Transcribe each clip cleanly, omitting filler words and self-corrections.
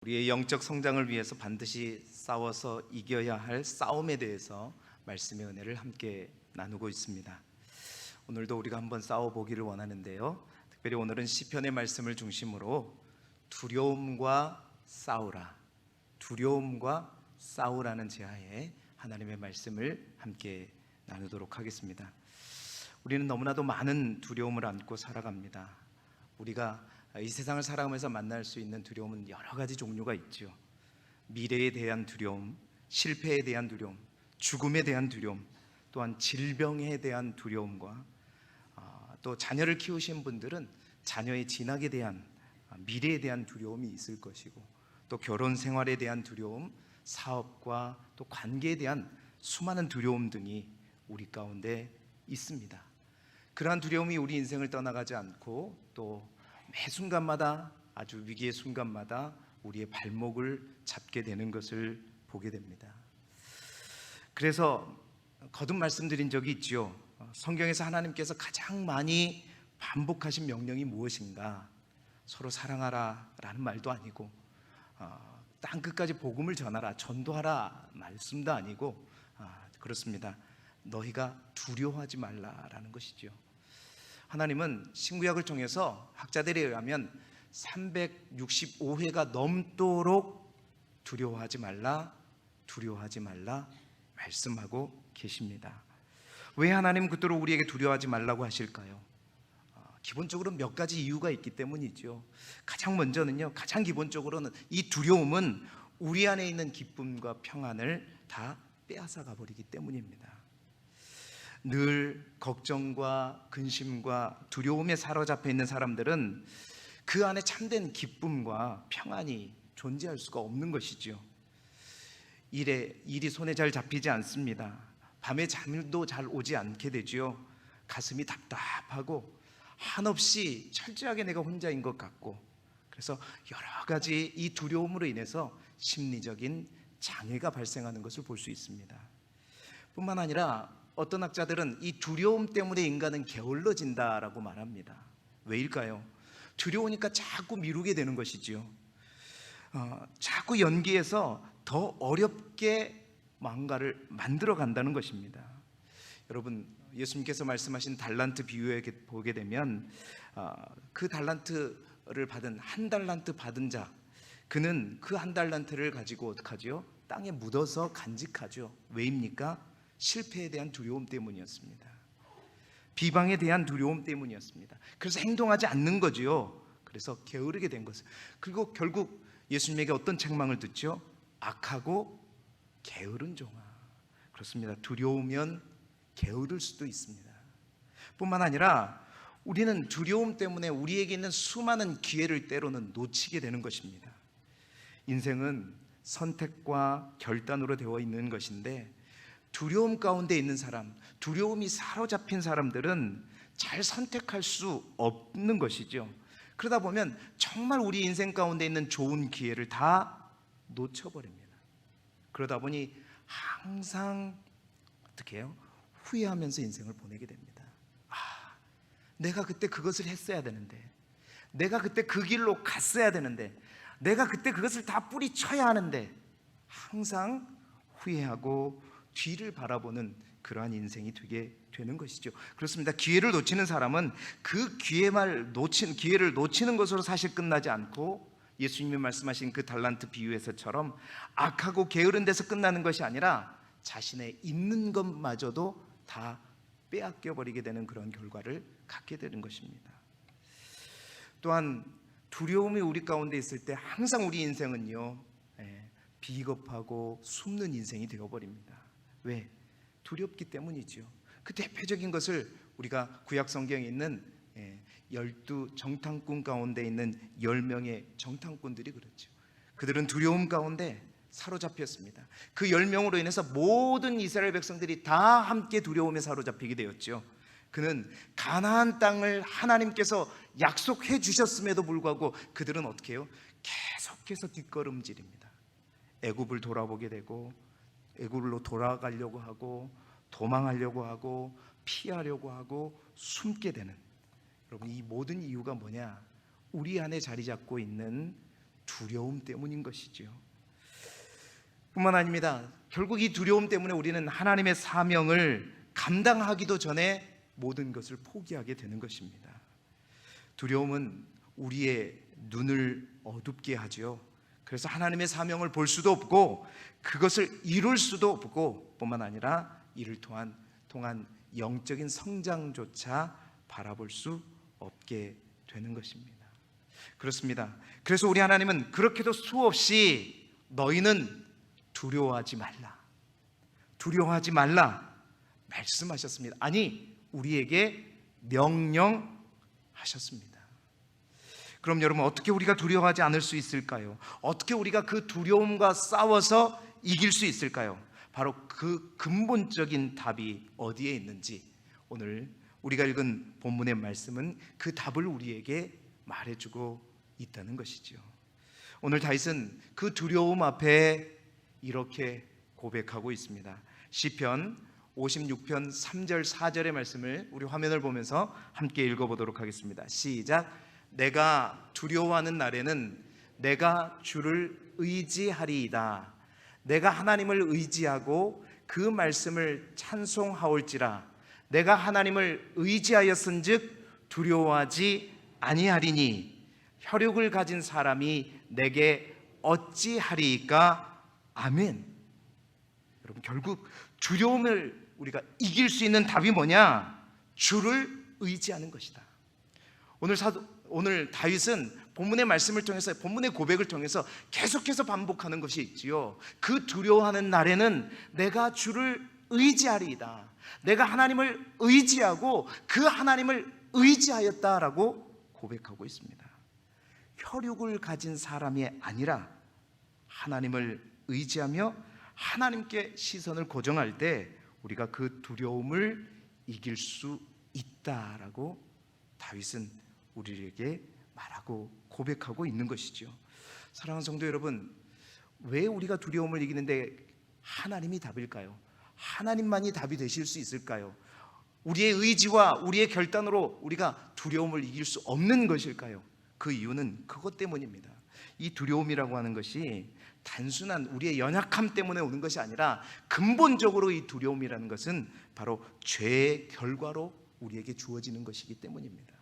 우리의 영적 성장을 위해서 반드시 싸워서 이겨야 할 싸움에 대해서 말씀의 은혜를 함께 나누고 있습니다. 오늘도 우리가 한번 싸워보기를 원하는데요, 특별히 오늘은 시편의 말씀을 중심으로 두려움과 싸우라, 두려움과 싸우라는 제하에 하나님의 말씀을 함께 나누도록 하겠습니다. 우리는 너무나도 많은 두려움을 안고 살아갑니다. 우리가 이 세상을 살아가면서 만날 수 있는 두려움은 여러 가지 종류가 있죠. 미래에 대한 두려움, 실패에 대한 두려움, 죽음에 대한 두려움, 또한 질병에 대한 두려움과 또 자녀를 키우신 분들은 자녀의 진학에 대한 미래에 대한 두려움이 있을 것이고, 또 결혼 생활에 대한 두려움, 사업과 또 관계에 대한 수많은 두려움 등이 우리 가운데 있습니다. 그러한 두려움이 우리 인생을 떠나가지 않고 또 매 순간마다, 아주 위기의 순간마다 우리의 발목을 잡게 되는 것을 보게 됩니다. 그래서 거듭 말씀드린 적이 있죠. 성경에서 하나님께서 가장 많이 반복하신 명령이 무엇인가? 서로 사랑하라 라는 말도 아니고, 땅 끝까지 복음을 전하라, 전도하라 말씀도 아니고, 그렇습니다. 너희가 두려워하지 말라라는 것이죠. 하나님은 신구약을 통해서 학자들에 의하면 365회가 넘도록 두려워하지 말라, 두려워하지 말라 말씀하고 계십니다. 왜 하나님은 그토록 우리에게 두려워하지 말라고 하실까요? 기본적으로 몇 가지 이유가 있기 때문이죠. 가장 먼저는요, 가장 기본적으로는 이 두려움은 우리 안에 있는 기쁨과 평안을 다 빼앗아 가버리기 때문입니다. 늘 걱정과 근심과 두려움에 사로잡혀 있는 사람들은 그 안에 참된 기쁨과 평안이 존재할 수가 없는 것이죠. 일이 손에 잘 잡히지 않습니다. 밤에 잠도 잘 오지 않게 되죠. 가슴이 답답하고 한없이 철저하게 내가 혼자인 것 같고, 그래서 여러 가지 이 두려움으로 인해서 심리적인 장애가 발생하는 것을 볼 수 있습니다. 뿐만 아니라 어떤 학자들은 이 두려움 때문에 인간은 게을러진다라고 말합니다. 왜일까요? 두려우니까 자꾸 미루게 되는 것이지요. 자꾸 연기해서 더 어렵게 뭔가를 만들어 간다는 것입니다. 여러분, 예수님께서 말씀하신 달란트 비유에 보게 되면 그 달란트를 받은 한 달란트 받은 자, 그는 그 한 달란트를 가지고 어떡하죠? 땅에 묻어서 간직하죠. 왜입니까? 실패에 대한 두려움 때문이었습니다. 비방에 대한 두려움 때문이었습니다. 그래서 행동하지 않는 거지요. 그래서 게으르게 된 것을. 그리고 결국 예수님에게 어떤 책망을 듣죠? 악하고 게으른 종아. 그렇습니다. 두려우면 게으를 수도 있습니다. 뿐만 아니라 우리는 두려움 때문에 우리에게 있는 수많은 기회를 때로는 놓치게 되는 것입니다. 인생은 선택과 결단으로 되어 있는 것인데, 두려움 가운데 있는 사람, 두려움이 사로잡힌 사람들은 잘 선택할 수 없는 것이죠. 그러다 보면 정말 우리 인생 가운데 있는 좋은 기회를 다 놓쳐버립니다. 그러다 보니 항상 어떻게 해요? 후회하면서 인생을 보내게 됩니다. 내가 그때 그것을 했어야 되는데, 내가 그때 그 길로 갔어야 되는데, 내가 그때 그것을 다 뿌리쳐야 하는데, 항상 후회하고 뒤를 바라보는 그러한 인생이 되게 되는 것이죠. 그렇습니다. 기회를 놓치는 사람은 그 기회를 놓치는 것으로 사실 끝나지 않고, 예수님이 말씀하신 그 달란트 비유에서처럼 악하고 게으른 데서 끝나는 것이 아니라 자신의 있는 것마저도 다 빼앗겨 버리게 되는 그런 결과를 갖게 되는 것입니다. 또한 두려움이 우리 가운데 있을 때 항상 우리 인생은요, 비겁하고 숨는 인생이 되어버립니다. 왜? 두렵기 때문이죠. 그 대표적인 것을 우리가 구약 성경에 있는 12 정탐꾼 가운데 있는 10명의 정탐꾼들이 그렇죠. 그들은 두려움 가운데 사로잡혔습니다. 그 10명으로 인해서 모든 이스라엘 백성들이 다 함께 두려움에 사로잡히게 되었죠. 그는 가나안 땅을 하나님께서 약속해 주셨음에도 불구하고 그들은 어떻게 해요? 계속해서 뒷걸음질입니다. 애굽을 돌아보게 되고, 애굽으로 돌아가려고 하고, 도망하려고 하고, 피하려고 하고, 숨게 되는, 여러분, 이 모든 이유가 뭐냐? 우리 안에 자리 잡고 있는 두려움 때문인 것이지요. 뿐만 아닙니다. 결국 이 두려움 때문에 우리는 하나님의 사명을 감당하기도 전에 모든 것을 포기하게 되는 것입니다. 두려움은 우리의 눈을 어둡게 하죠. 그래서 하나님의 사명을 볼 수도 없고 그것을 이룰 수도 없고 뿐만 아니라 이를 통한 영적인 성장조차 바라볼 수 없게 되는 것입니다. 그렇습니다. 그래서 우리 하나님은 그렇게도 수없이 너희는 두려워하지 말라 말씀하셨습니다. 아니, 우리에게 명령하셨습니다. 그럼 여러분, 어떻게 우리가 두려워하지 않을 수 있을까요? 어떻게 우리가 그 두려움과 싸워서 이길 수 있을까요? 바로 그 근본적인 답이 어디에 있는지 오늘 우리가 읽은 본문의 말씀은 그 답을 우리에게 말해주고 있다는 것이죠. 오늘 다윗은 그 두려움 앞에 이렇게 고백하고 있습니다. 시편 56편 3절 4절의 말씀을 우리 화면을 보면서 함께 읽어보도록 하겠습니다. 시작. 내가 두려워하는 날에는 내가 주를 의지하리이다. 내가 하나님을 의지하고 그 말씀을 찬송하올지라. 내가 하나님을 의지하였은즉 두려워하지 아니하리니 혈육을 가진 사람이 내게 어찌하리이까. 아멘. 여러분, 결국 두려움을 우리가 이길 수 있는 답이 뭐냐? 주를 의지하는 것이다. 오늘 다윗은 본문의 말씀을 통해서, 본문의 고백을 통해서 계속해서 반복하는 것이 있지요. 그 두려워하는 날에는 내가 주를 의지하리이다. 내가 하나님을 의지하고 그 하나님을 의지하였다라고 고백하고 있습니다. 혈육을 가진 사람이 아니라 하나님을 의지하며 하나님께 시선을 고정할 때 우리가 그 두려움을 이길 수 있다라고 다윗은 우리에게 말하고 고백하고 있는 것이죠. 사랑하는 성도 여러분, 왜 우리가 두려움을 이기는데 하나님이 답일까요? 하나님만이 답이 되실 수 있을까요? 우리의 의지와 우리의 결단으로 우리가 두려움을 이길 수 없는 것일까요? 그 이유는 그것 때문입니다. 이 두려움이라고 하는 것이 단순한 우리의 연약함 때문에 오는 것이 아니라 근본적으로 이 두려움이라는 것은 바로 죄의 결과로 우리에게 주어지는 것이기 때문입니다.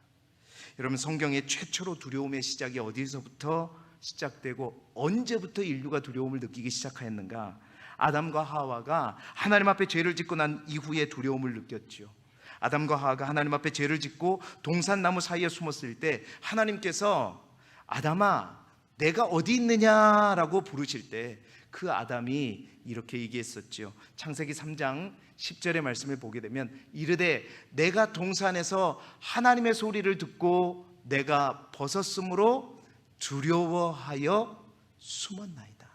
여러분, 성경의 최초로 두려움의 시작이 어디서부터 시작되고 언제부터 인류가 두려움을 느끼기 시작하였는가? 아담과 하와가 하나님 앞에 죄를 짓고 난 이후에 두려움을 느꼈죠. 아담과 하와가 하나님 앞에 죄를 짓고 동산나무 사이에 숨었을 때 하나님께서 아담아 내가 어디 있느냐라고 부르실 때 그 아담이 이렇게 얘기했었죠. 창세기 3장 10절의 말씀을 보게 되면 이르되 내가 동산에서 하나님의 소리를 듣고 내가 벗었으므로 두려워하여 숨었나이다.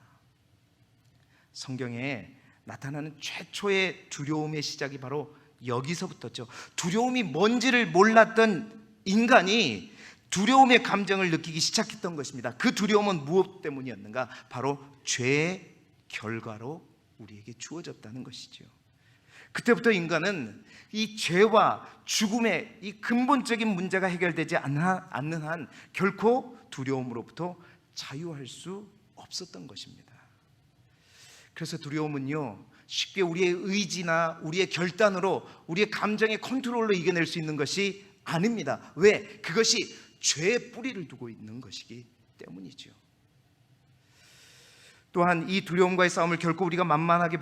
성경에 나타나는 최초의 두려움의 시작이 바로 여기서부터죠. 두려움이 뭔지를 몰랐던 인간이 두려움의 감정을 느끼기 시작했던 것입니다. 그 두려움은 무엇 때문이었는가? 바로 죄의 결과로 우리에게 주어졌다는 것이죠. 그때부터 인간은 이 죄와 죽음의 이 근본적인 문제가 해결되지 않는 한 결코 두려움으로부터 자유할 수 없었던 것입니다. 그래서 두려움은요, 쉽게 우리의 의지나 우리의 결단으로 우리의 감정의 컨트롤로 이겨낼 수 있는 것이 아닙니다. 왜? 그것이 죄의 뿌리를 두고 있는 것이기 때문이죠. 또한 이 두려움과의 싸움을 결코 우리가 만만하게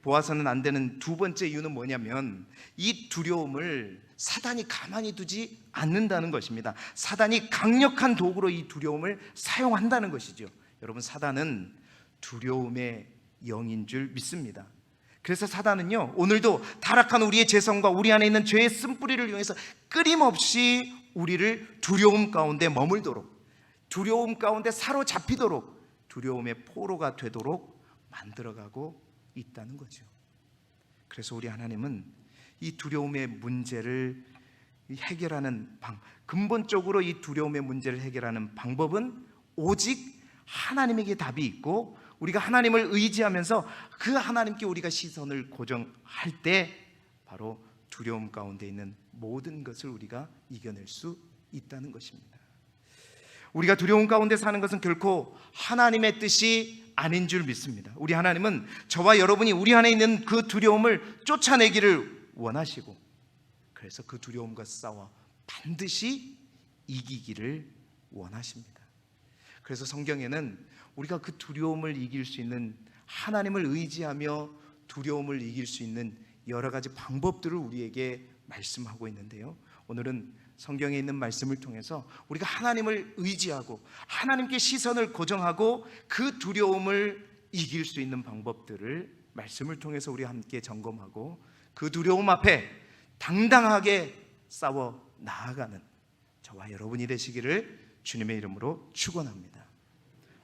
보아서는 안 되는 두 번째 이유는 뭐냐면 이 두려움을 사단이 가만히 두지 않는다는 것입니다. 사단이 강력한 도구로 이 두려움을 사용한다는 것이죠. 여러분, 사단은 두려움의 영인 줄 믿습니다. 그래서 사단은요, 오늘도 타락한 우리의 죄성과 우리 안에 있는 죄의 쓴뿌리를 이용해서 끊임없이 우리를 두려움 가운데 머물도록, 두려움 가운데 사로잡히도록, 두려움의 포로가 되도록 만들어가고 있다는 거죠. 그래서 우리 하나님은 이 두려움의 문제를 해결하는 근본적으로 이 두려움의 문제를 해결하는 방법은 오직 하나님에게 답이 있고 우리가 하나님을 의지하면서 그 하나님께 우리가 시선을 고정할 때 바로 두려움 가운데 있는 모든 것을 우리가 이겨낼 수 있다는 것입니다. 우리가 두려움 가운데 사는 것은 결코 하나님의 뜻이 아닌 줄 믿습니다. 우리 하나님은 저와 여러분이 우리 안에 있는 그 두려움을 쫓아내기를 원하시고, 그래서 그 두려움과 싸워 반드시 이기기를 원하십니다. 그래서 성경에는 우리가 그 두려움을 이길 수 있는, 하나님을 의지하며 두려움을 이길 수 있는 여러 가지 방법들을 우리에게 말씀하고 있는데요, 오늘은 성경에 있는 말씀을 통해서 우리가 하나님을 의지하고 하나님께 시선을 고정하고 그 두려움을 이길 수 있는 방법들을 말씀을 통해서 우리 함께 점검하고, 그 두려움 앞에 당당하게 싸워 나아가는 저와 여러분이 되시기를 주님의 이름으로 축원합니다.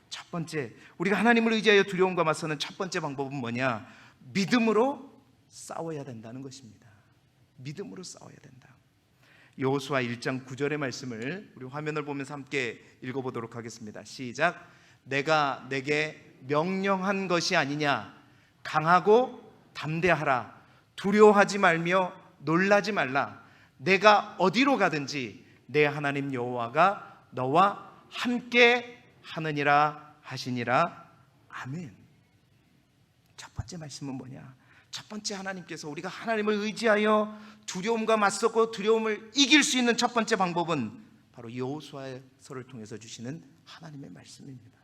첫 번째, 우리가 하나님을 의지하여 두려움과 맞서는 첫 번째 방법은 뭐냐? 믿음으로 싸워야 된다는 것입니다. 믿음으로 싸워야 된다. 여호수아 1장 9절의 말씀을 우리 화면을 보면서 함께 읽어보도록 하겠습니다. 시작. 내가 내게 명령한 것이 아니냐? 강하고 담대하라. 두려워하지 말며 놀라지 말라. 내가 어디로 가든지 내 하나님 여호와가 너와 함께 하느니라 하시니라. 아멘. 첫 번째 말씀은 뭐냐? 첫 번째, 하나님께서 우리가 하나님을 의지하여 두려움과 맞서고 두려움을 이길 수 있는 첫 번째 방법은 바로 여호수아서를 통해서 주시는 하나님의 말씀입니다.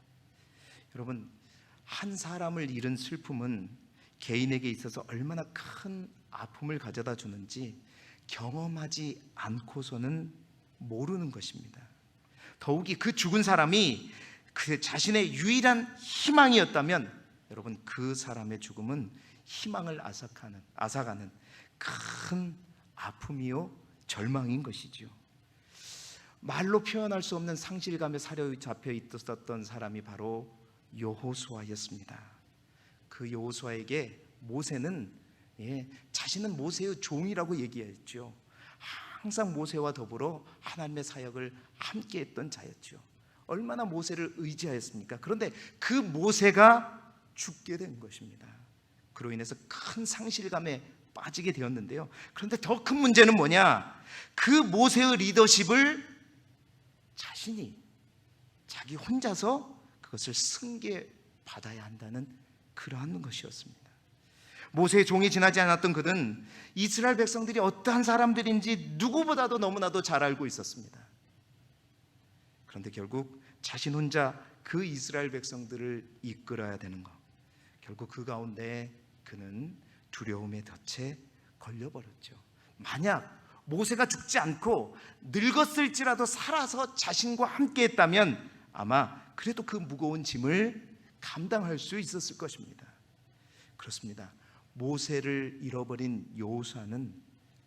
여러분, 한 사람을 잃은 슬픔은 개인에게 있어서 얼마나 큰 아픔을 가져다 주는지 경험하지 않고서는 모르는 것입니다. 더욱이 그 죽은 사람이 그 자신의 유일한 희망이었다면 여러분, 그 사람의 죽음은 희망을 앗아가는 큰 아픔이요 절망인 것이지요. 말로 표현할 수 없는 상실감에 사로잡혀 있었던 사람이 바로 여호수아였습니다. 그 여호수아에게 모세는 자신은 모세의 종이라고 얘기했죠. 항상 모세와 더불어 하나님의 사역을 함께 했던 자였죠. 얼마나 모세를 의지하였습니까? 그런데 그 모세가 죽게 된 것입니다. 그로 인해서 큰 상실감에 빠지게 되었는데요, 그런데 더 큰 문제는 뭐냐? 그 모세의 리더십을 자기 혼자서 그것을 승계받아야 한다는 그러한 것이었습니다. 모세의 종이 지나지 않았던 그는 이스라엘 백성들이 어떠한 사람들인지 누구보다도 너무나도 잘 알고 있었습니다. 그런데 결국 자신 혼자 그 이스라엘 백성들을 이끌어야 되는 것, 결국 그 가운데 그는 두려움의 덫에 걸려버렸죠. 만약 모세가 죽지 않고 늙었을지라도 살아서 자신과 함께 했다면 아마 그래도 그 무거운 짐을 감당할 수 있었을 것입니다. 그렇습니다. 모세를 잃어버린 여호수아는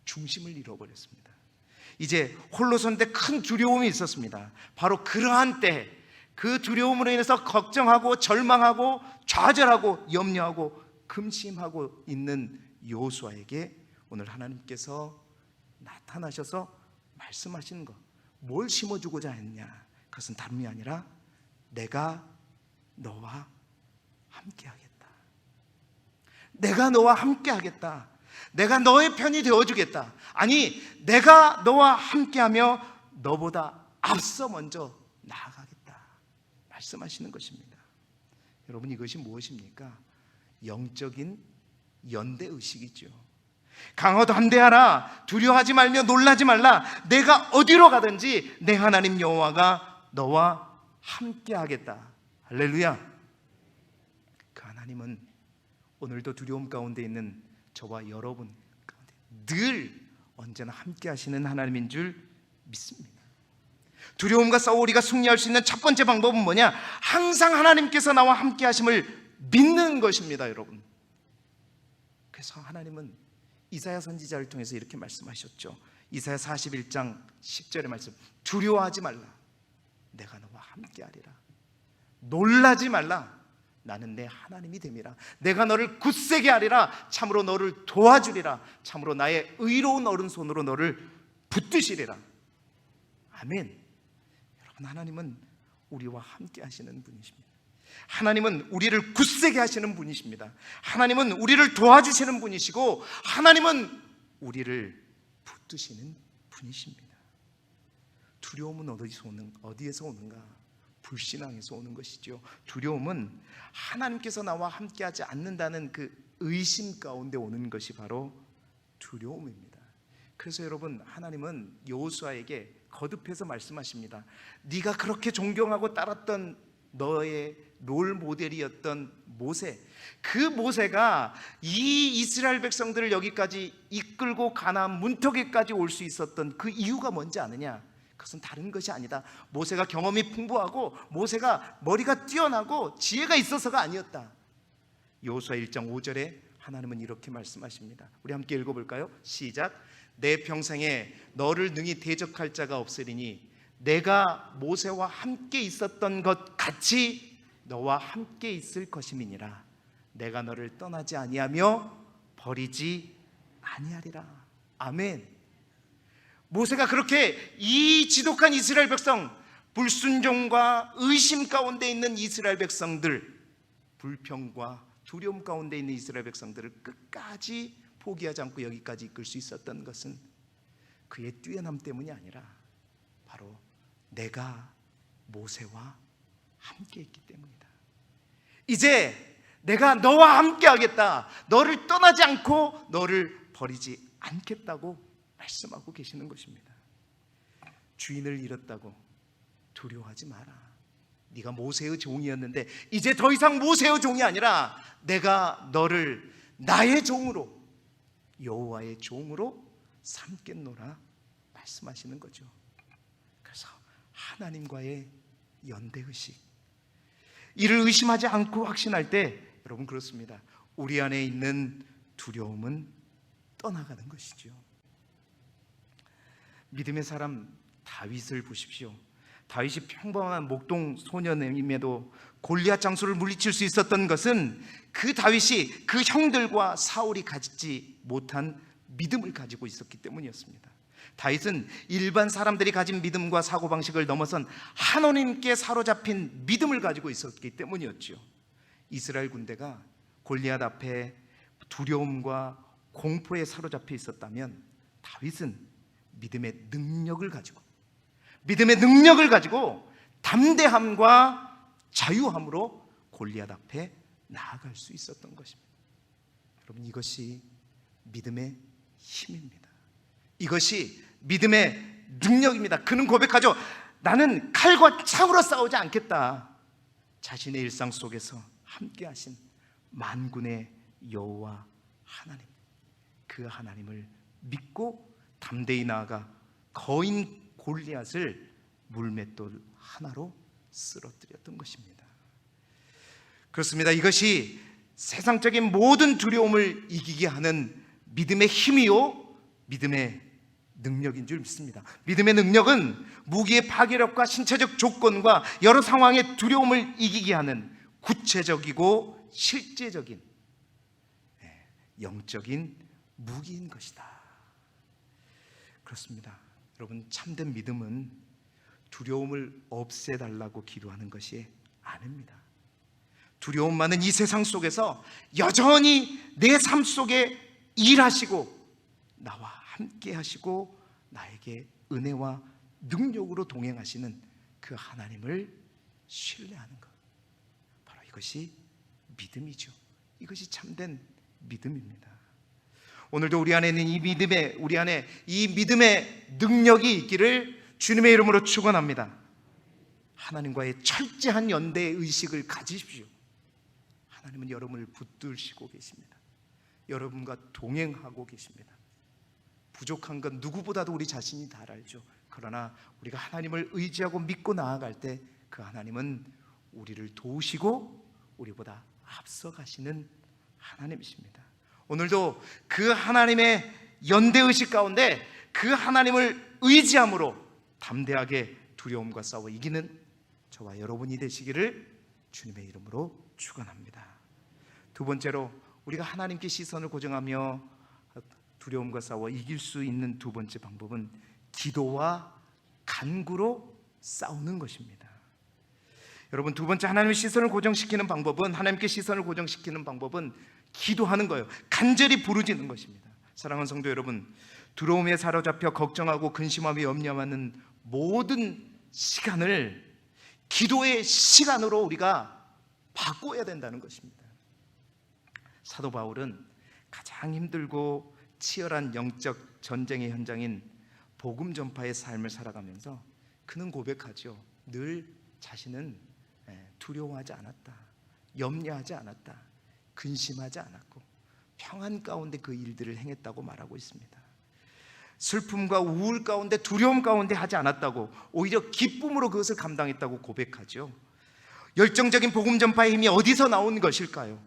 중심을 잃어버렸습니다. 이제 홀로 서는데 큰 두려움이 있었습니다. 바로 그러한 때 그 두려움으로 인해서 걱정하고 절망하고 좌절하고 염려하고 금심하고 있는 여호수아에게 오늘 하나님께서 나타나셔서 말씀하시는 것, 뭘 심어주고자 했냐? 그것은 다름이 아니라 내가 너와 함께하겠다. 내가 너와 함께하겠다. 내가 너의 편이 되어주겠다. 아니, 내가 너와 함께하며 너보다 앞서 먼저 나아가겠다 말씀하시는 것입니다. 여러분, 이것이 무엇입니까? 영적인 연대의식이죠. 강하고 담대하라. 두려워하지 말며 놀라지 말라. 내가 어디로 가든지 내 하나님 여호와가 너와 함께하겠다. 할렐루야. 그 하나님은 오늘도 두려움 가운데 있는 저와 여러분 가운데 늘 언제나 함께 하시는 하나님인 줄 믿습니다. 두려움과 싸워 우리가 승리할 수 있는 첫 번째 방법은 뭐냐? 항상 하나님께서 나와 함께 하심을 믿는 것입니다, 여러분. 그래서 하나님은 이사야 선지자를 통해서 이렇게 말씀하셨죠. 이사야 41장 10절의 말씀, 두려워하지 말라. 내가 너와 함께 하리라. 놀라지 말라. 나는 내 하나님이 됨이라. 내가 너를 굳세게 하리라. 참으로 너를 도와주리라. 참으로 나의 의로운 오른손으로 너를 붙드시리라. 아멘. 여러분, 하나님은 우리와 함께 하시는 분이십니다. 하나님은 우리를 굳세게 하시는 분이십니다. 하나님은 우리를 도와주시는 분이시고 하나님은 우리를 붙드시는 분이십니다. 두려움은 어디에서 오는가? 불신앙에서 오는 것이죠. 두려움은 하나님께서 나와 함께하지 않는다는 그 의심 가운데 오는 것이 바로 두려움입니다. 그래서 여러분, 하나님은 여호수아에게 거듭해서 말씀하십니다. 네가 그렇게 존경하고 따랐던 너의 롤 모델이었던 모세, 그 모세가 이 이스라엘 백성들을 여기까지 이끌고 가나안 문턱에까지 올 수 있었던 그 이유가 뭔지 아느냐? 그것은 다른 것이 아니다. 모세가 경험이 풍부하고 모세가 머리가 뛰어나고 지혜가 있어서가 아니었다. 여호수아 1장 5절에 하나님은 이렇게 말씀하십니다. 우리 함께 읽어볼까요? 시작. 내 평생에 너를 능히 대적할 자가 없으리니 내가 모세와 함께 있었던 것 같이 너와 함께 있을 것임이니라. 내가 너를 떠나지 아니하며 버리지 아니하리라. 아멘. 모세가 그렇게 이 지독한 이스라엘 백성, 불순종과 의심 가운데 있는 이스라엘 백성들, 불평과 두려움 가운데 있는 이스라엘 백성들을 끝까지 포기하지 않고 여기까지 이끌 수 있었던 것은 그의 뛰어남 때문이 아니라 바로 내가 모세와 함께 있기 때문이다. 이제 내가 너와 함께 하겠다. 너를 떠나지 않고 너를 버리지 않겠다고 말씀하고 계시는 것입니다. 주인을 잃었다고 두려워하지 마라. 네가 모세의 종이었는데 이제 더 이상 모세의 종이 아니라 내가 너를 나의 종으로, 여호와의 종으로 삼겠노라 말씀하시는 거죠. 그래서 하나님과의 연대의식, 이를 의심하지 않고 확신할 때 여러분 그렇습니다. 우리 안에 있는 두려움은 떠나가는 것이죠. 믿음의 사람 다윗을 보십시오. 다윗이 평범한 목동 소년임에도 골리앗 장수를 물리칠 수 있었던 것은 그 다윗이 그 형들과 사울이 가지지 못한 믿음을 가지고 있었기 때문이었습니다. 다윗은 일반 사람들이 가진 믿음과 사고방식을 넘어선 하나님께 사로잡힌 믿음을 가지고 있었기 때문이었죠. 이스라엘 군대가 골리앗 앞에 두려움과 공포에 사로잡혀 있었다면 다윗은 믿음의 능력을 가지고 담대함과 자유함으로 골리앗 앞에 나아갈 수 있었던 것입니다. 여러분, 이것이 믿음의 힘입니다. 이것이 믿음의 능력입니다. 그는 고백하죠. 나는 칼과 창으로 싸우지 않겠다. 자신의 일상 속에서 함께 하신 만군의 여호와 하나님, 그 하나님을 믿고 담대히 나아가 거인 골리앗을 물맷돌 하나로 쓰러뜨렸던 것입니다. 그렇습니다. 이것이 세상적인 모든 두려움을 이기게 하는 믿음의 힘이요, 믿음의 능력인 줄 믿습니다. 믿음의 능력은 무기의 파괴력과 신체적 조건과 여러 상황의 두려움을 이기게 하는 구체적이고 실제적인 영적인 무기인 것이다. 그렇습니다. 여러분, 참된 믿음은 두려움을 없애달라고 기도하는 것이 아닙니다. 두려움 많은 이 세상 속에서 여전히 내 삶 속에 일하시고 나와 함께 하시고 나에게 은혜와 능력으로 동행하시는 그 하나님을 신뢰하는 것, 바로 이것이 믿음이죠. 이것이 참된 믿음입니다. 오늘도 우리 안에 있는 우리 안에 이 믿음의 능력이 있기를 주님의 이름으로 축원합니다. 하나님과의 철저한 연대 의식을 가지십시오. 하나님은 여러분을 붙들시고 계십니다. 여러분과 동행하고 계십니다. 부족한 건 누구보다도 우리 자신이 다 알죠. 그러나 우리가 하나님을 의지하고 믿고 나아갈 때 그 하나님은 우리를 도우시고 우리보다 앞서가시는 하나님이십니다. 오늘도 그 하나님의 연대의식 가운데 그 하나님을 의지함으로 담대하게 두려움과 싸워 이기는 저와 여러분이 되시기를 주님의 이름으로 축원합니다. 두 번째로, 우리가 하나님께 시선을 고정하며 두려움과 싸워 이길 수 있는 두 번째 방법은 기도와 간구로 싸우는 것입니다. 여러분, 두 번째 하나님의 시선을 고정시키는 방법은, 하나님께 시선을 고정시키는 방법은 기도하는 거예요. 간절히 부르짖는 것입니다. 사랑하는 성도 여러분, 두려움에 사로잡혀 걱정하고 근심하며 염려하는 모든 시간을 기도의 시간으로 우리가 바꿔야 된다는 것입니다. 사도 바울은 가장 힘들고 치열한 영적 전쟁의 현장인 복음 전파의 삶을 살아가면서 그는 고백하죠. 늘 자신은 두려워하지 않았다, 염려하지 않았다, 근심하지 않았고 평안 가운데 그 일들을 행했다고 말하고 있습니다. 슬픔과 우울 가운데, 두려움 가운데 하지 않았다고, 오히려 기쁨으로 그것을 감당했다고 고백하죠. 열정적인 복음 전파의 힘이 어디서 나온 것일까요?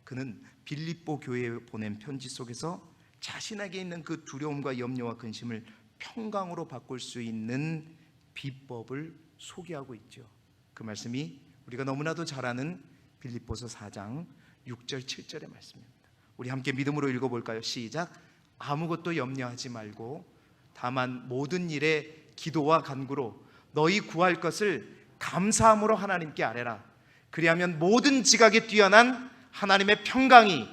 그는 빌립보 교회에 보낸 편지 속에서 자신에게 있는 그 두려움과 염려와 근심을 평강으로 바꿀 수 있는 비법을 소개하고 있죠. 그 말씀이 우리가 너무나도 잘 아는 빌립보서 4장 6절 7절의 말씀입니다. 우리 함께 믿음으로 읽어볼까요? 시작. 아무것도 염려하지 말고 다만 모든 일에 기도와 간구로 너희 구할 것을 감사함으로 하나님께 아뢰라. 그리하면 모든 지각에 뛰어난 하나님의 평강이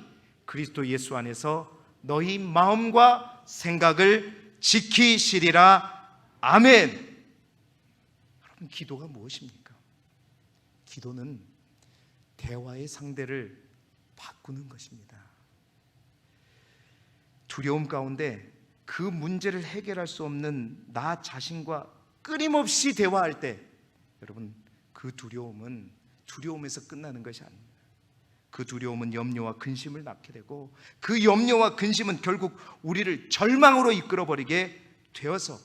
그리스도 예수 안에서 너희 마음과 생각을 지키시리라. 아멘. 여러분, 기도가 무엇입니까? 기도는 대화의 상대를 바꾸는 것입니다. 두려움 가운데 그 문제를 해결할 수 없는 나 자신과 끊임없이 대화할 때, 여러분, 그 두려움은 두려움에서 끝나는 것이 아닙니다. 그 두려움은 염려와 근심을 낳게 되고, 그 염려와 근심은 결국 우리를 절망으로 이끌어버리게 되어서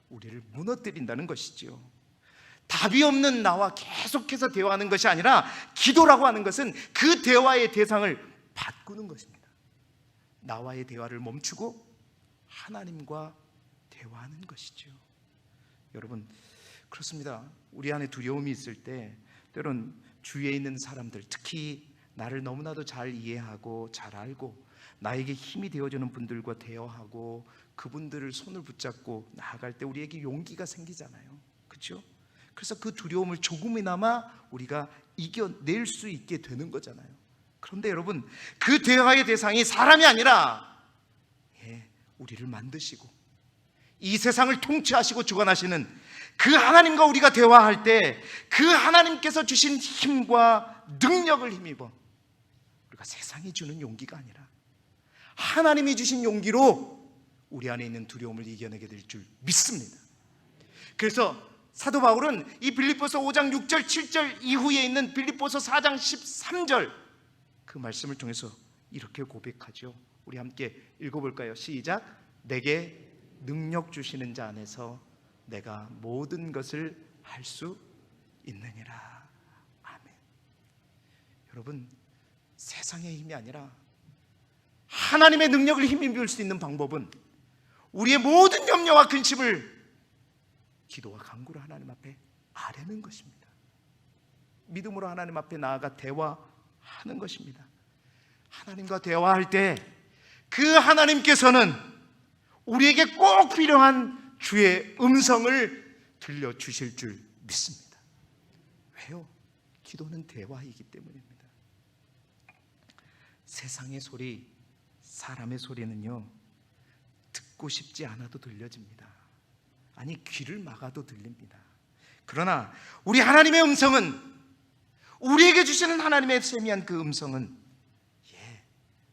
우리를 무너뜨린다는 것이지요. 답이 없는 나와 계속해서 대화하는 것이 아니라, 기도라고 하는 것은 그 대화의 대상을 바꾸는 것입니다. 나와의 대화를 멈추고 하나님과 대화하는 것이죠. 여러분, 그렇습니다. 우리 안에 두려움이 있을 때 때론 주위에 있는 사람들, 특히 나를 너무나도 잘 이해하고 잘 알고 나에게 힘이 되어주는 분들과 대화하고 그분들을 손을 붙잡고 나아갈 때 우리에게 용기가 생기잖아요. 그렇죠? 그래서 그 두려움을 조금이나마 우리가 이겨낼 수 있게 되는 거잖아요. 그런데 여러분, 그 대화의 대상이 사람이 아니라 우리를 만드시고 이 세상을 통치하시고 주관하시는 그 하나님과 우리가 대화할 때 그 하나님께서 주신 힘과 능력을 힘입어 우리가 세상이 주는 용기가 아니라 하나님이 주신 용기로 우리 안에 있는 두려움을 이겨내게 될 줄 믿습니다. 그래서 사도 바울은 이 빌립보서 5장 6절 7절 이후에 있는 빌립보서 4장 13절 그 말씀을 통해서 이렇게 고백하죠. 우리 함께 읽어볼까요? 시작. 내게 능력 주시는 자 안에서 내가 모든 것을 할 수 있느니라. 아멘. 여러분, 세상의 힘이 아니라 하나님의 능력을 힘입을 수 있는 방법은 우리의 모든 염려와 근심을 기도와 간구로 하나님 앞에 아뢰는 것입니다. 믿음으로 하나님 앞에 나아가 대화하는 것입니다. 하나님과 대화할 때 그 하나님께서는 우리에게 꼭 필요한 주의 음성을 들려주실 줄 믿습니다. 왜요? 기도는 대화이기 때문입니다. 세상의 소리, 사람의 소리는요, 듣고 싶지 않아도 들려집니다. 아니, 귀를 막아도 들립니다. 그러나 우리 하나님의 음성은, 우리에게 주시는 하나님의 세미한 그 음성은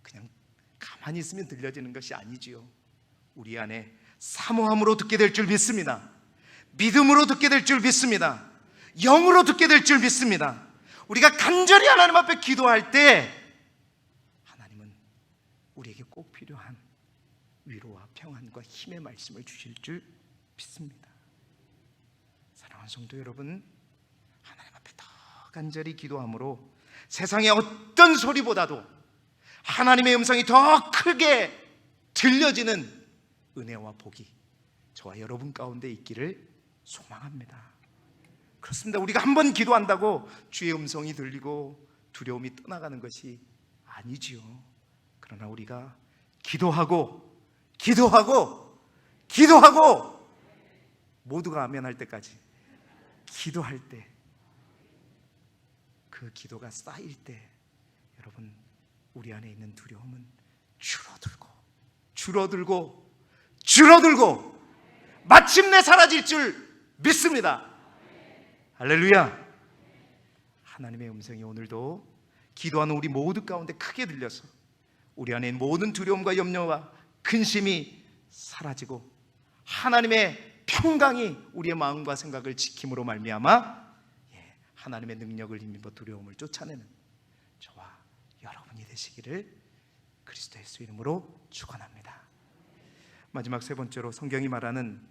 그냥 가만히 있으면 들려지는 것이 아니지요. 우리 안에 사모함으로 듣게 될 줄 믿습니다. 믿음으로 듣게 될 줄 믿습니다. 영으로 듣게 될 줄 믿습니다. 우리가 간절히 하나님 앞에 기도할 때 하나님은 우리에게 꼭 필요한 위로와 평안과 힘의 말씀을 주실 줄 믿습니다. 사랑하는 성도 여러분, 하나님 앞에 더 간절히 기도함으로 세상의 어떤 소리보다도 하나님의 음성이 더 크게 들려지는 은혜와 복이 저와 여러분 가운데 있기를 소망합니다. 그렇습니다. 우리가 한번 기도한다고 주의 음성이 들리고 두려움이 떠나가는 것이 아니지요. 그러나 우리가 기도하고 모두가 아멘할 때까지 기도할 때, 그 기도가 쌓일 때 여러분, 우리 안에 있는 두려움은 줄어들고 마침내 사라질 줄 믿습니다. 할렐루야. 하나님의 음성이 오늘도 기도하는 우리 모두 가운데 크게 들려서 우리 안에 있는 모든 두려움과 염려와 근심이 사라지고 하나님의 평강이 우리의 마음과 생각을 지킴으로 말미암아 하나님의 능력을 힘입어 두려움을 쫓아내는 저와 여러분이 되시기를 그리스도 예수 이름으로 축원합니다. 마지막 세 번째로 성경이 말하는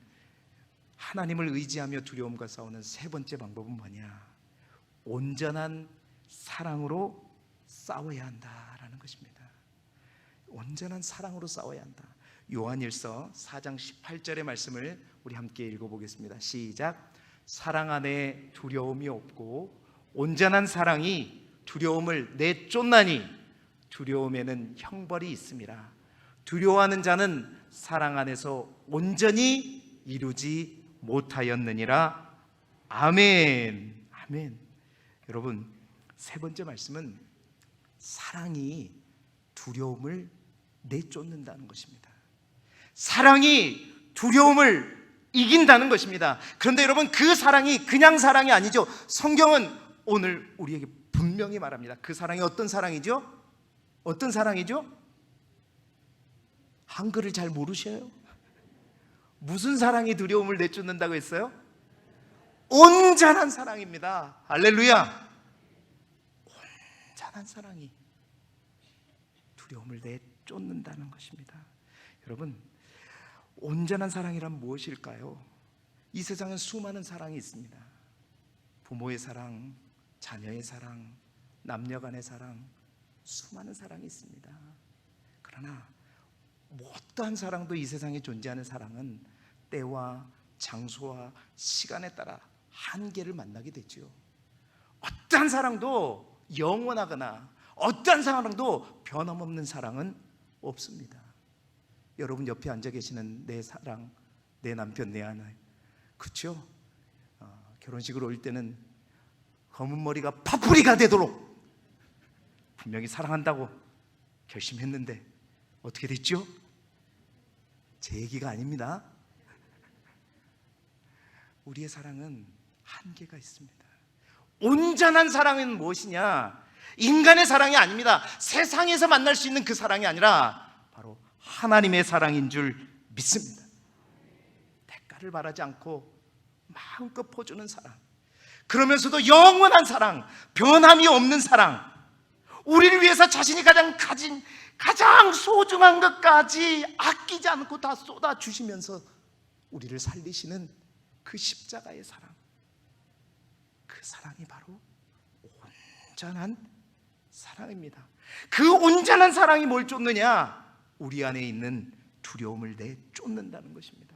하나님을 의지하며 두려움과 싸우는 세 번째 방법은 뭐냐? 온전한 사랑으로 싸워야 한다라는 것입니다. 온전한 사랑으로 싸워야 한다. 요한일서 4장 18절의 말씀을 우리 함께 읽어보겠습니다. 시작. 사랑 안에 두려움이 없고 온전한 사랑이 두려움을 내쫓나니 두려움에는 형벌이 있음이라. 두려워하는 자는 사랑 안에서 온전히 이루지 못하였느니라. 아멘. 아멘. 여러분, 세 번째 말씀은 사랑이 두려움을 내쫓는다는 것입니다. 사랑이 두려움을 이긴다는 것입니다. 그런데 여러분, 그 사랑이 그냥 사랑이 아니죠. 성경은 오늘 우리에게 분명히 말합니다. 그 사랑이 어떤 사랑이죠? 어떤 사랑이죠? 한글을 잘 모르셔요? 무슨 사랑이 두려움을 내쫓는다고 했어요? 온전한 사랑입니다. 할렐루야. 온전한 사랑이 두려움을 내쫓는다는 것입니다. 여러분, 온전한 사랑이란 무엇일까요? 이 세상엔 수많은 사랑이 있습니다. 부모의 사랑, 자녀의 사랑, 남녀 간의 사랑, 수많은 사랑이 있습니다. 그러나 어떠한 사랑도 이 세상에 존재하는 사랑은 때와 장소와 시간에 따라 한계를 만나게 되죠. 어떠한 사랑도 영원하거나 어떠한 사랑도 변함없는 사랑은 없습니다. 여러분 옆에 앉아 계시는 내 사랑, 내 남편, 내 아내, 그렇죠? 결혼식으로 올 때는 검은 머리가 파뿌리가 되도록 분명히 사랑한다고 결심했는데 어떻게 됐죠? 제 얘기가 아닙니다. 우리의 사랑은 한계가 있습니다. 온전한 사랑은 무엇이냐? 인간의 사랑이 아닙니다. 세상에서 만날 수 있는 그 사랑이 아니라 바로 하나님의 사랑인 줄 믿습니다. 대가를 바라지 않고 마음껏 퍼주는 사랑, 그러면서도 영원한 사랑, 변함이 없는 사랑, 우리를 위해서 자신이 가진 가장 소중한 것까지 아끼지 않고 다 쏟아주시면서 우리를 살리시는 그 십자가의 사랑, 그 사랑이 바로 온전한 사랑입니다. 그 온전한 사랑이 뭘 쫓느냐? 우리 안에 있는 두려움을 내쫓는다는 것입니다.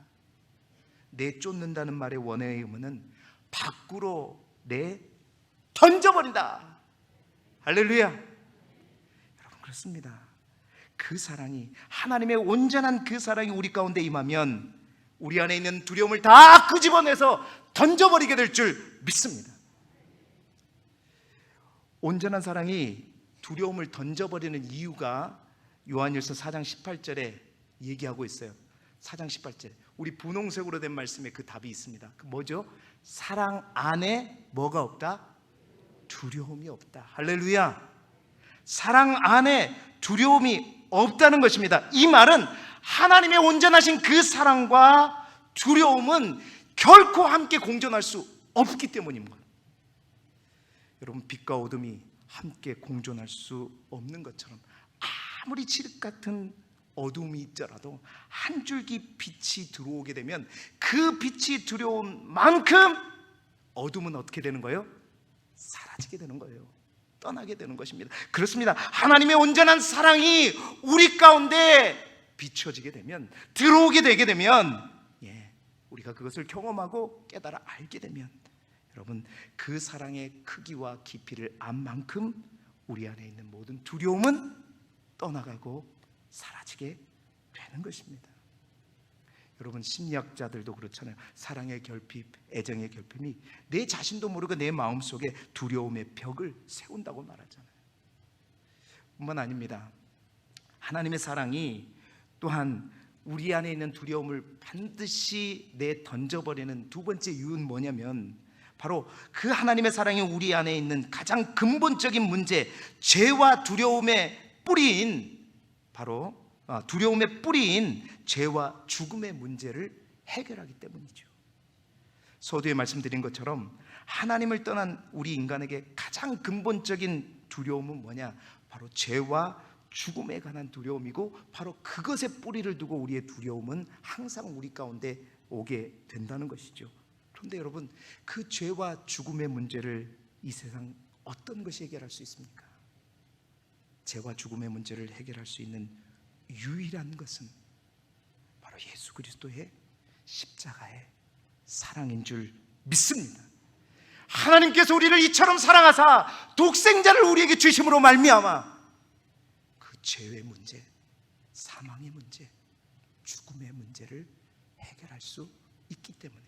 내쫓는다는 말의 원어의 의미는 밖으로 던져버린다. 할렐루야. 여러분, 그렇습니다. 그 사랑이, 하나님의 온전한 그 사랑이 우리 가운데 임하면 우리 안에 있는 두려움을 다 끄집어내서 던져버리게 될 줄 믿습니다. 온전한 사랑이 두려움을 던져버리는 이유가 요한일서 4장 18절에 얘기하고 있어요. 4장 18절, 우리 분홍색으로 된 말씀에 그 답이 있습니다. 그 뭐죠? 사랑 안에 뭐가 없다? 두려움이 없다. 할렐루야. 사랑 안에 두려움이 없다는 것입니다. 이 말은 하나님의 온전하신 그 사랑과 두려움은 결코 함께 공존할 수 없기 때문입니다. 여러분, 빛과 어둠이 함께 공존할 수 없는 것처럼 아무리 칠흑 같은 어둠이 있더라도 한 줄기 빛이 들어오게 되면 그 빛이 들어온 만큼 어둠은 어떻게 되는 거예요? 사라지게 되는 거예요. 떠나게 되는 것입니다. 그렇습니다. 하나님의 온전한 사랑이 우리 가운데 비춰지게 되면, 들어오게 되게 되면, 우리가 그것을 경험하고 깨달아 알게 되면, 여러분, 그 사랑의 크기와 깊이를 안 만큼 우리 안에 있는 모든 두려움은 떠나가고 사라지게 되는 것입니다. 여러분, 심리학자들도 그렇잖아요. 사랑의 결핍, 애정의 결핍이 내 자신도 모르고 내 마음속에 두려움의 벽을 세운다고 말하잖아요. 뿐만 아닙니다. 하나님의 사랑이 또한 우리 안에 있는 두려움을 반드시 던져버리는 두 번째 이유는 뭐냐면 바로 그 하나님의 사랑이 우리 안에 있는 가장 근본적인 문제, 죄와 두려움의 뿌리인 두려움의 뿌리인 죄와 죽음의 문제를 해결하기 때문이죠. 서두에 말씀드린 것처럼 하나님을 떠난 우리 인간에게 가장 근본적인 두려움은 뭐냐? 바로 죄와 죽음에 관한 두려움이고, 바로 그것에 뿌리를 두고 우리의 두려움은 항상 우리 가운데 오게 된다는 것이죠. 그런데 여러분, 그 죄와 죽음의 문제를 이 세상 어떤 것이 해결할 수 있습니까? 죄와 죽음의 문제를 해결할 수 있는 유일한 것은 바로 예수 그리스도의 십자가의 사랑인 줄 믿습니다. 하나님께서 우리를 이처럼 사랑하사 독생자를 우리에게 주심으로 말미암아 그 죄의 문제, 사망의 문제, 죽음의 문제를 해결할 수 있기 때문에,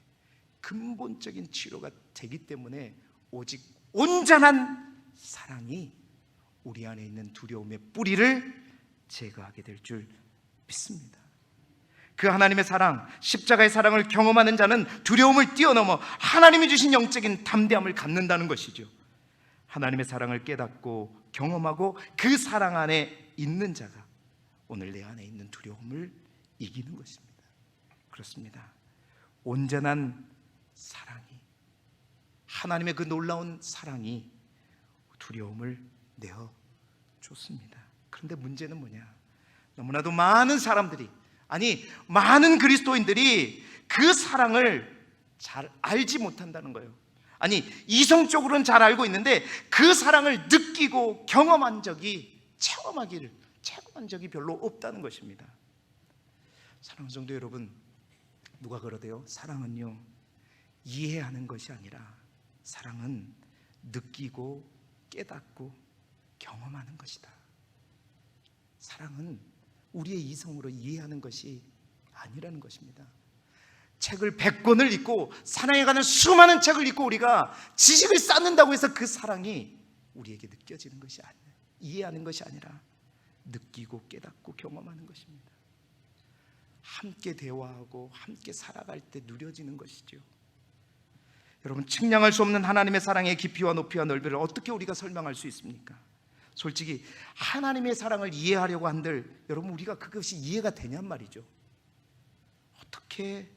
근본적인 치료가 되기 때문에 오직 온전한 사랑이 우리 안에 있는 두려움의 뿌리를 제거하게 될 줄 믿습니다. 그 하나님의 사랑, 십자가의 사랑을 경험하는 자는 두려움을 뛰어넘어 하나님이 주신 영적인 담대함을 갖는다는 것이죠. 하나님의 사랑을 깨닫고 경험하고 그 사랑 안에 있는 자가 오늘 내 안에 있는 두려움을 이기는 것입니다. 그렇습니다. 온전한 사랑이, 하나님의 그 놀라운 사랑이 두려움을 내어줬습니다. 그런데 문제는 뭐냐? 너무나도 많은 사람들이, 많은 그리스도인들이 그 사랑을 잘 알지 못한다는 거예요. 이성적으로는 잘 알고 있는데 그 사랑을 느끼고 체험한 적이 별로 없다는 것입니다. 사랑하는 성도 여러분, 누가 그러대요? 사랑은요, 이해하는 것이 아니라 사랑은 느끼고 깨닫고 경험하는 것이다. 사랑은 우리의 이성으로 이해하는 것이 아니라는 것입니다. 책을 100권을 읽고, 사랑에 관한 수많은 책을 읽고 우리가 지식을 쌓는다고 해서 그 사랑이 우리에게 느껴지는 것이 아니에요. 이해하는 것이 아니라 느끼고 깨닫고 경험하는 것입니다. 함께 대화하고 함께 살아갈 때 누려지는 것이죠. 여러분, 측량할 수 없는 하나님의 사랑의 깊이와 높이와 넓이를 어떻게 우리가 설명할 수 있습니까? 솔직히 하나님의 사랑을 이해하려고 한들 여러분, 우리가 그것이 이해가 되냔 말이죠. 어떻게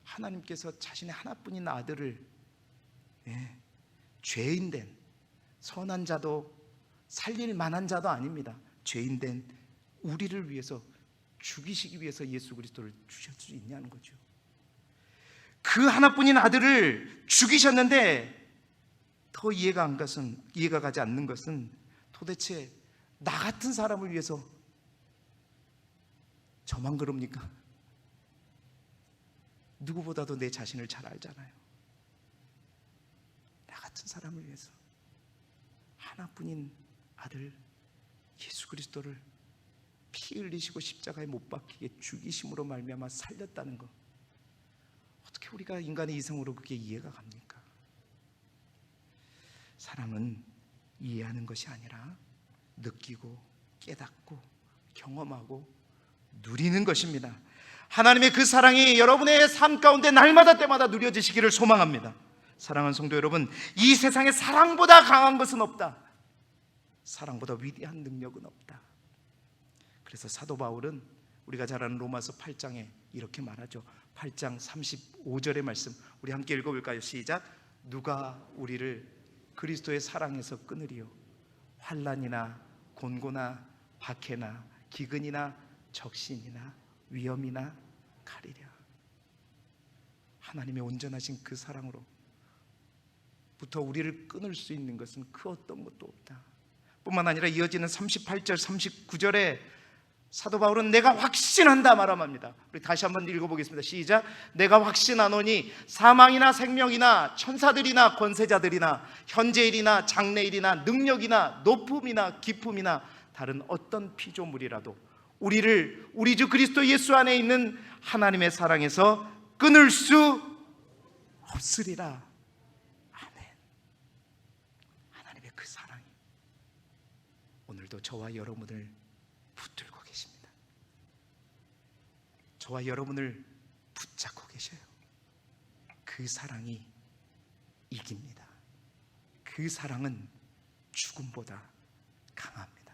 하나님께서 자신의 하나뿐인 아들을 죄인된, 선한 자도 살릴 만한 자도 아닙니다. 죄인된 우리를 위해서 죽이시기 위해서 예수 그리스도를 주실 수 있냐는 거죠. 그 하나뿐인 아들을 죽이셨는데 더 이해가 가지 않는 것은 도대체 나 같은 사람을 위해서 저만 그럽니까? 누구보다도 내 자신을 잘 알잖아요. 나 같은 사람을 위해서 하나뿐인 아들 예수 그리스도를 피 흘리시고 십자가에 못 박히게 죽이심으로 말미암아 살렸다는 것, 어떻게 우리가 인간의 이성으로 그게 이해가 갑니까? 사랑은 이해하는 것이 아니라 느끼고 깨닫고 경험하고 누리는 것입니다. 하나님의 그 사랑이 여러분의 삶 가운데 날마다 때마다 누려지시기를 소망합니다. 사랑하는 성도 여러분, 이 세상에 사랑보다 강한 것은 없다. 사랑보다 위대한 능력은 없다. 그래서 사도 바울은 우리가 잘 아는 로마서 8장에 이렇게 말하죠. 8장 35절의 말씀, 우리 함께 읽어볼까요? 시작. 누가 우리를 그리스도의 사랑에서 끊으리요? 환난이나 곤고나 박해나 기근이나 적신이나 위험이나 칼이랴. 하나님의 온전하신 그 사랑으로부터 우리를 끊을 수 있는 것은 그 어떤 것도 없다. 뿐만 아니라 이어지는 38절 39절에 사도 바울은 내가 확신한다 말함합니다. 우리 다시 한번 읽어보겠습니다. 시작. 내가 확신하노니 사망이나 생명이나 천사들이나 권세자들이나 현재일이나 장래일이나 능력이나 높음이나 깊음이나 다른 어떤 피조물이라도 우리를 우리 주 그리스도 예수 안에 있는 하나님의 사랑에서 끊을 수 없으리라. 아멘. 하나님의 그 사랑이 오늘도 저와 여러분을 붙들고 계십니다. 저와 여러분을 붙잡고 계셔요. 그 사랑이 이깁니다. 그 사랑은 죽음보다 강합니다.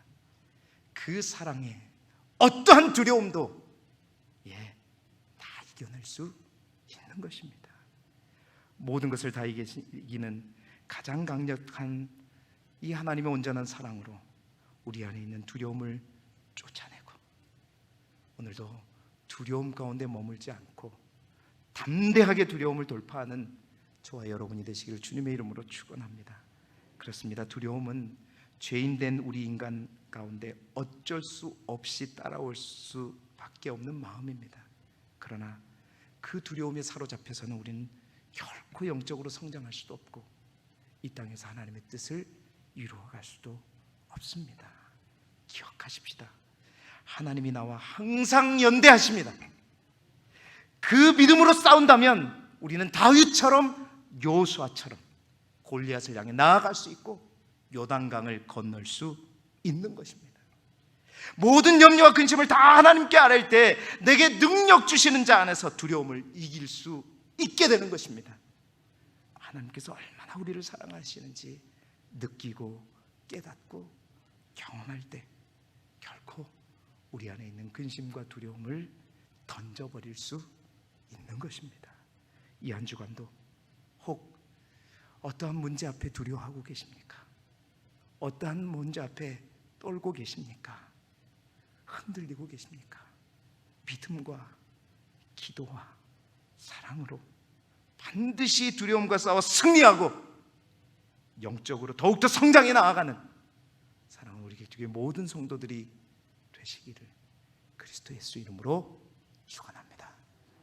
그 사랑에 어떠한 두려움도 다 이겨낼 수 있는 것입니다. 모든 것을 다 이기는 가장 강력한 이 하나님의 온전한 사랑으로 우리 안에 있는 두려움을 쫓아내고, 오늘도 두려움 가운데 머물지 않고 담대하게 두려움을 돌파하는 저와 여러분이 되시기를 주님의 이름으로 축원합니다. 그렇습니다. 두려움은 죄인된 우리 인간 가운데 어쩔 수 없이 따라올 수밖에 없는 마음입니다. 그러나 그 두려움에 사로잡혀서는 우리는 결코 영적으로 성장할 수도 없고 이 땅에서 하나님의 뜻을 이루어갈 수도 없습니다. 기억하십시다. 하나님이 나와 항상 연대하십니다. 그 믿음으로 싸운다면 우리는 다윗처럼, 여호수아처럼 골리앗을 향해 나아갈 수 있고 요단강을 건널 수 있는 것입니다. 모든 염려와 근심을 다 하나님께 아뢰일 때 내게 능력 주시는 자 안에서 두려움을 이길 수 있게 되는 것입니다. 하나님께서 얼마나 우리를 사랑하시는지 느끼고 깨닫고 경험할 때 결코 우리 안에 있는 근심과 두려움을 던져버릴 수 있는 것입니다. 이 한 주간도 혹 어떠한 문제 앞에 두려워하고 계십니까? 어떠한 문제 앞에 떨고 계십니까? 흔들리고 계십니까? 믿음과 기도와 사랑으로 반드시 두려움과 싸워 승리하고 영적으로 더욱더 성장해 나아가는 사랑하는 우리 교회 모든 성도들이 되시기를 그리스도 예수 이름으로 축원합니다.